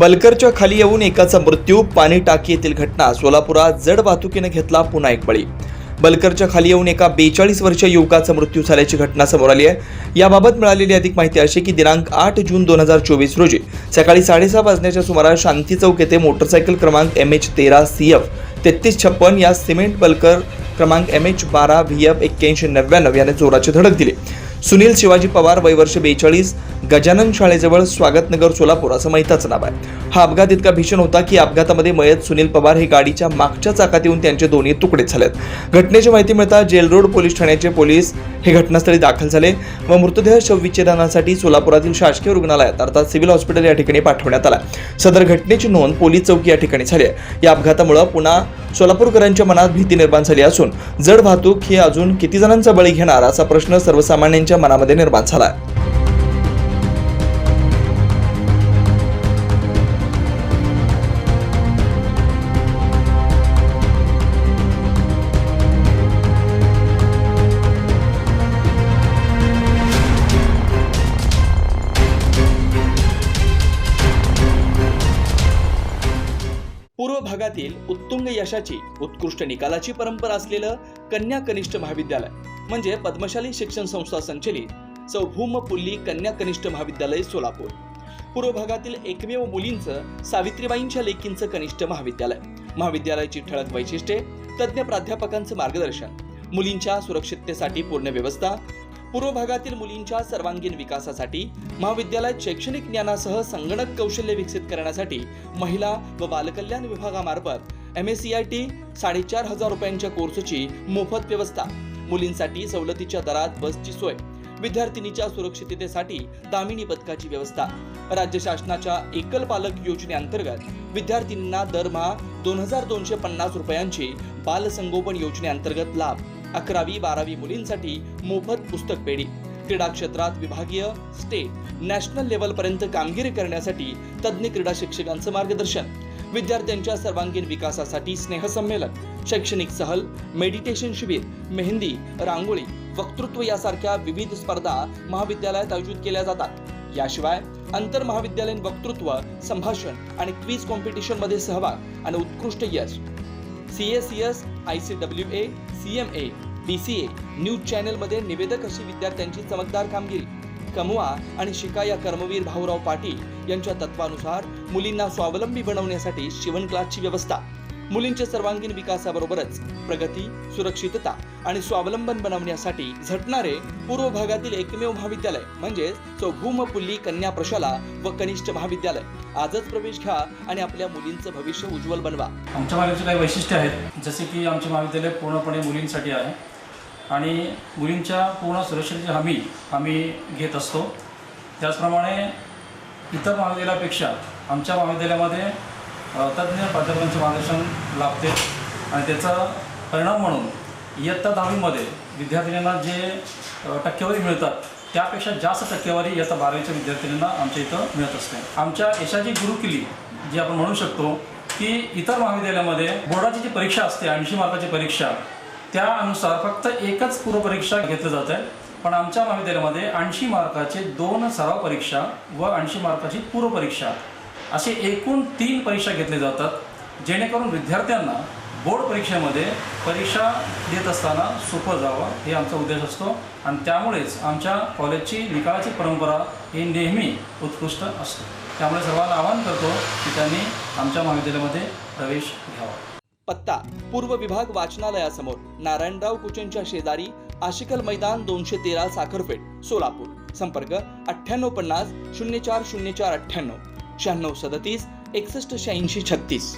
बलकरच्या खाली येऊन एकाचा मृत्यू, पाणी टाकी येथील घटना. सोलापुरात जड वाहतुकीने घेतला पुन्हा एक बळी. बलकरच्या खाली येऊन एका 42 वर्षीय युवकाचा मृत्यू झाल्याची घटना समोर आली आहे. याबाबत मिळालेली अधिक माहिती अशी की दिनांक 8 जून 2024 रोजी सकाळी 6:30 वाजण्याच्या सुमारास शांती चौक येथे मोटरसायकल क्रमांक MH13 CF 3356 या सिमेंट बलकर क्रमांक MH12 VF 8199 याने जोराची धडक दिली. सुनील शिवाजी पवार, वय वर्ष 42, गजानन शाळेजवळ स्वागतनगर, सोलापूर असं मैताचं नाव आहे. हा अपघात इतका भीषण होता की अपघातामध्ये मयत सुनील पवार हे गाडीच्या मागच्या चाकात येऊन त्यांचे दोन्ही तुकडे झालेत. घटनेची माहिती मिळता जेल रोड पोलीस ठाण्याचे पोलीस हे घटनास्थळी दाखल झाले व मृतदेह शवविच्छेदनासाठी सोलापुरातील शासकीय रुग्णालयात अर्थात सिव्हिल हॉस्पिटल या ठिकाणी पाठवण्यात आला. सदर घटनेची नोंद पोलीस चौकी या ठिकाणी झाली आहे. या अपघातामुळे पुन्हा सोलापूरकरांच्या मनात भीती निर्माण झाली असून जड वाहतूक ही अजून किती जणांचा बळी घेणार असा प्रश्न सर्वसामान्यांच्या मनामध्ये निर्माण झाला आहे. पूर्व भागातील उत्तुंग यशाची, उत्कृष्ट निकालाची परंपरा असलेलं कन्या कनिष्ठ महाविद्यालय म्हणजे पद्मशाली शिक्षण संस्था संचलित सौ भूमपुल्ली कन्या कनिष्ठ महाविद्यालय सोलापूर. पूर्व भागातील एकमेव मुलींचं, सावित्रीबाईंच्या लेकींचं कनिष्ठ महाविद्यालय. महाविद्यालयाची ठळक वैशिष्ट्ये: तज्ज्ञ प्राध्यापकांचं मार्गदर्शन, मुलींच्या सुरक्षिततेसाठी पूर्ण व्यवस्था, पूर्व भागातील मुलींच्या सर्वांगीण विकासासाठी महाविद्यालयात शैक्षणिक ज्ञानासह संगणक कौशल्य विकसित करण्यासाठी महिला व बालकल्याण विभागामार्फत MSCIT 4,500 रुपयांच्या कोर्सची मोफत व्यवस्था, मुलींसाठी सवलतीच्या दरात बसची सोय, विद्यार्थिनीच्या सुरक्षिततेसाठी दामिनी पथकाची व्यवस्था. राज्य शासनाच्या एकल पालक योजनेअंतर्गत विद्यार्थिनींना दरमहा 2,250 रुपयांची बालसंगोपन योजनेअंतर्गत लाभ. 11वी-12वी मुलींसाठी मोफत पुस्तक पेढी. क्रीडा क्षेत्रात विभागीय, स्टेट, नॅशनल लेव्हलपर्यंत कामगिरी करण्यासाठी तज्ज्ञ क्रीडा शिक्षकांचं मार्गदर्शन. विद्यार्थ्यांच्या सर्वांगीण विकासासाठी स्नेहसंमेलन, शैक्षणिक सहल, मेडिटेशन शिबिर, मेहंदी, रांगोळी, वक्तृत्व यासारख्या विविध स्पर्धा महाविद्यालयात आयोजित केल्या जातात. याशिवाय आंतर महाविद्यालयीन वक्तृत्व, संभाषण आणि क्विज कॉम्पिटिशन मध्ये सहभाग आणि उत्कृष्ट यश. CACS, ICWA, CMA, DCA, news channel मध्ये निवेदक अशी विद्यार्थ्यांची चमकदार कामगिरी. कमवा आणि शिका या कर्मवीर भाऊराव पाटील यांच्या तत्वानुसार मुलींना स्वावलंबी बनवण्यासाठी शिवण क्लासची व्यवस्था. मुलींच्या सर्वांगीण विकासाबरोबरच प्रगती, सुरक्षितता आणि स्वावलंबन बनवण्यासाठी झटणारे पूर्व भागातील एकमेव महाविद्यालय म्हणजे सौ भूमपुल्ली कन्या प्रशाला व कनिष्ठ महाविद्यालय. आजच प्रवेश घ्या आणि आपल्या मुलींचं भविष्य उज्ज्वल बनवा. आमच्या महाविद्यालयाचे काही वैशिष्ट्य आहेत, जसे की आमचे महाविद्यालय पूर्णपणे मुलींसाठी आहे आणि मुलींच्या पूर्ण सुरक्षेची हमी आम्ही घेत असतो. त्याचप्रमाणे इतर महाविद्यालयापेक्षा आमच्या महाविद्यालयामध्ये तज्ज्ञ प्राध्यापकांचे मार्गदर्शन लाभते आणि त्याचा परिणाम म्हणून इयत्ता 10वीमध्ये विद्यार्थिनींना जे टक्केवारी मिळतात त्यापेक्षा जास्त टक्केवारी इयत्ता 12वीच्या विद्यार्थिनींना आमच्या इथं मिळत असते. आमच्या यशाची गुरुकिल्ली जी आपण म्हणू शकतो की इतर महाविद्यालयामध्ये बोर्डाची जी परीक्षा असते 80 मार्काची परीक्षा, त्यानुसार फक्त एकच पूर्वपरीक्षा घेतली जाते. पण आमच्या महाविद्यालयामध्ये 80 मार्काचे 2 सराव परीक्षा व 80 मार्काची पूर्वपरीक्षा असे एकूण 3 परीक्षा घेतल्या जातात, जेणेकरून विद्यार्थ्यांना बोर्ड परीक्षेमध्ये परीक्षा देत असताना सोपं जावं हे आमचा उद्देश असतो. आणि त्यामुळेच आमच्या कॉलेजची निकालाची परंपरा ही नेहमी उत्कृष्ट असते. त्यामुळे सर्वांना आवाहन करतो की त्यांनी आमच्या महाविद्यालयामध्ये प्रवेश घ्यावा. पत्ता: पूर्व विभाग वाचनालयासमोर, नारायणराव कुचनच्या शेजारी, आशिकल मैदान, 213 साखरपेठ, सोलापूर. संपर्क 9850 040498 9637 618636.